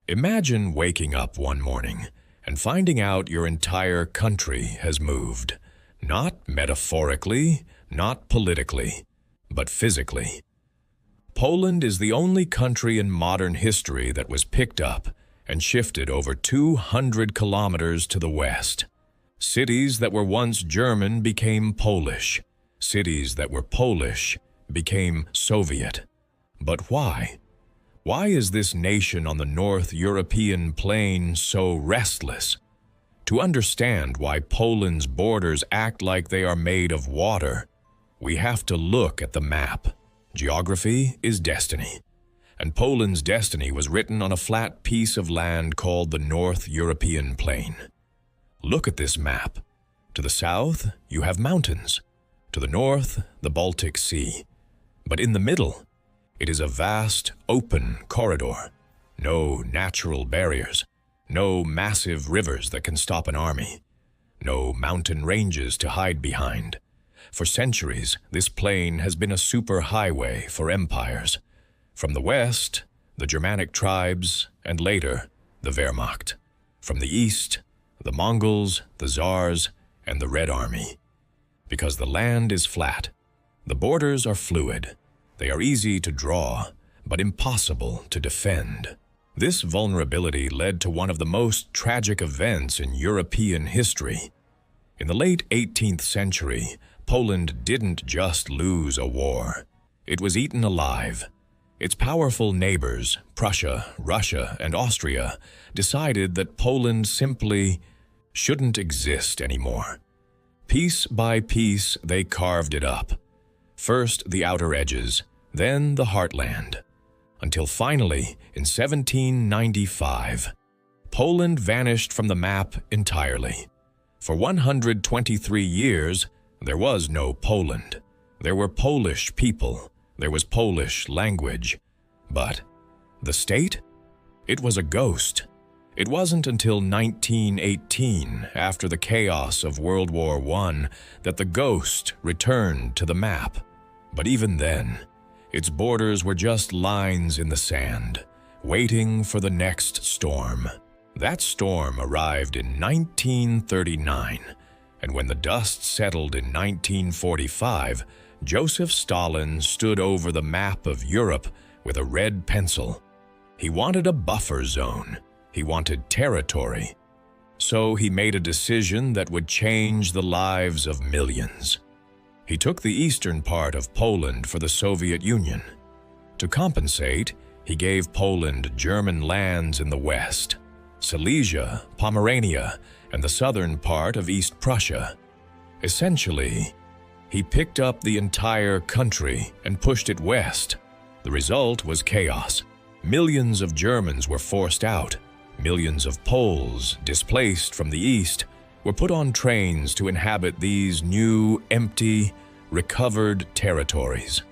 Imagine waking up one morning and finding out your entire country has moved. Not metaphorically, not politically, but physically. Poland is the only country in modern history that was picked up and shifted over 200 kilometers to the west. Cities that were once German became Polish. Cities that were Polish became Soviet. But why? Why is this nation on the North European plain so restless? To understand why Poland's borders act like they are made of water, we have to look at the map. Geography is destiny, and Poland's destiny was written on a flat piece of land called the North European plain. Look at this map. To the south, you have mountains. To the north, the Baltic Sea. But in the middle, it is a vast, open corridor. No natural barriers. No massive rivers that can stop an army. No mountain ranges to hide behind. For centuries, this plain has been a superhighway for empires. From the west, the Germanic tribes, and later, the Wehrmacht. From the east, the Mongols, the Tsars, and the Red Army. Because the land is flat, the borders are fluid. They are easy to draw, but impossible to defend. This vulnerability led to one of the most tragic events in European history. In the late 18th century, Poland didn't just lose a war. It was eaten alive. Its powerful neighbors, Prussia, Russia, and Austria, decided that Poland simply shouldn't exist anymore. Piece by piece, they carved it up. First the outer edges, then the heartland. Until finally, in 1795, Poland vanished from the map entirely. For 123 years, there was no Poland. There were Polish people. There was Polish language. But the state? It was a ghost. It wasn't until 1918, after the chaos of World War I, that the ghost returned to the map. But even then, its borders were just lines in the sand, waiting for the next storm. That storm arrived in 1939, and when the dust settled in 1945, Joseph Stalin stood over the map of Europe with a red pencil. He wanted a buffer zone. He wanted territory. So he made a decision that would change the lives of millions. He took the eastern part of Poland for the Soviet Union. To compensate, he gave Poland German lands in the west, Silesia, Pomerania, and the southern part of East Prussia. Essentially, he picked up the entire country and pushed it west. The result was chaos. Millions of Germans were forced out. Millions of Poles, displaced from the east, were put on trains to inhabit these new, empty, recovered territories.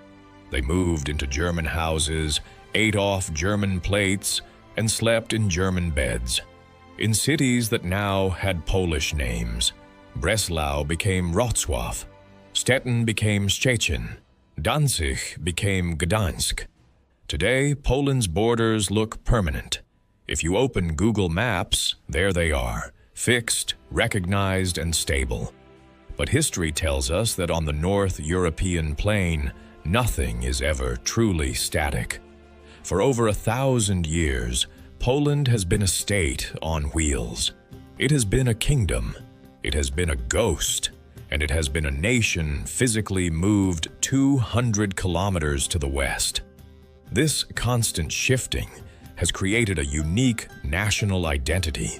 They moved into German houses, ate off German plates, and slept in German beds. In cities that now had Polish names, Breslau became Wrocław, Stettin became Szczecin, Danzig became Gdańsk. Today, Poland's borders look permanent. If you open Google Maps, there they are, fixed, recognized, and stable. But history tells us that on the North European plain, nothing is ever truly static. For over 1,000 years, Poland has been a state on wheels. It has been a kingdom, it has been a ghost, and it has been a nation physically moved 200 kilometers to the west. This constant shifting has created a unique national identity,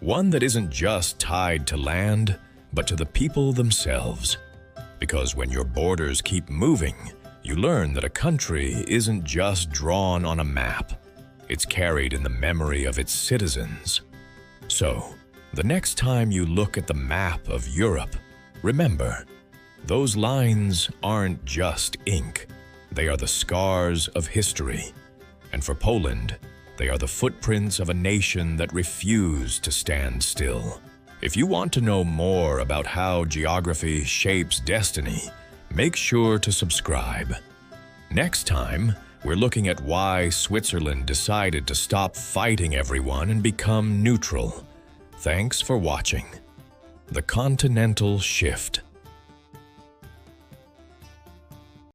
one that isn't just tied to land, but to the people themselves. Because when your borders keep moving, you learn that a country isn't just drawn on a map. It's carried in the memory of its citizens. So, the next time you look at the map of Europe, remember, those lines aren't just ink. They are the scars of history. And for Poland, they are the footprints of a nation that refused to stand still. If you want to know more about how geography shapes destiny, make sure to subscribe. Next time, we're looking at why Switzerland decided to stop fighting everyone and become neutral. Thanks for watching. The Continental Shift.